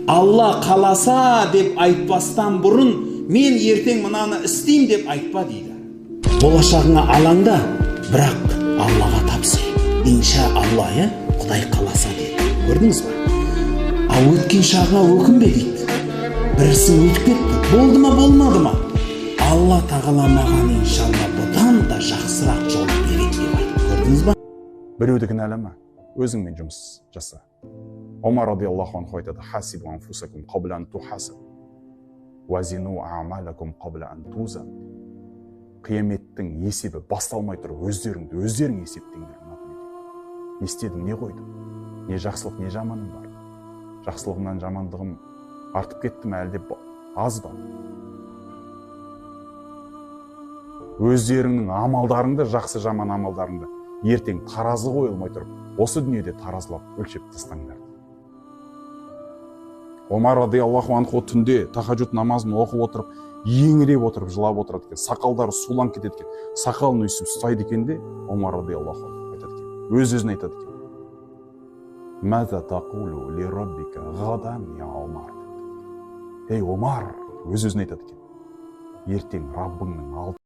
Алла қаласа деп айтпастан бұрын, мен ертең мынаны істейм деп айтпа дейді. Болашағыңа алаңда, бірақ Аллаға тапсы. Инша Алла, Құдай қаласа дейді. Көрдіңіз ба? Ал өткен шағыңа өкінбе дейді. Бірісің өтіп кетті. Болды ма, болмады ма? Алла тағала маған иншалла бұдан да жақсырақ жол береді деп айтты. Көрдіңіз ба? Біреуді кінәлама, өзіңмен жұмыс жаса. Омар радиаллаху анху айтады: "Хасибу анфусакум қабла ан тухасаб, вазину аъмалакум қабла ан тузан." Қияметтің есебі басталмай тұр, өздерің есептеңдер. Не істедім, не қойдым? Не жақсылық, не жаманым бар? Жақсылығымнан жамандығым артып кетті ме, әлде аз ба? Өздеріңнің амалдарыңды, жақсы жаман амалдарыңды ертең таразы қойылмай тұрып, осы дүниеде таразылап өлшеп тастаңдар. Омар радиаллаху анху түнде тахаджуд намазын оқып отырып, еңіреп отырып, жылап отырады екен, сақалдары суланып кетеді екен, сақалын өйсіп ұстайды екен де, Омар радиаллаху анху айтады екен, өз-өзіне айтады екен: "Маза тақулу ли раббика ғадан я Омар." Ей Омар, өз-өзіне айтады екен, ертең Раббыңның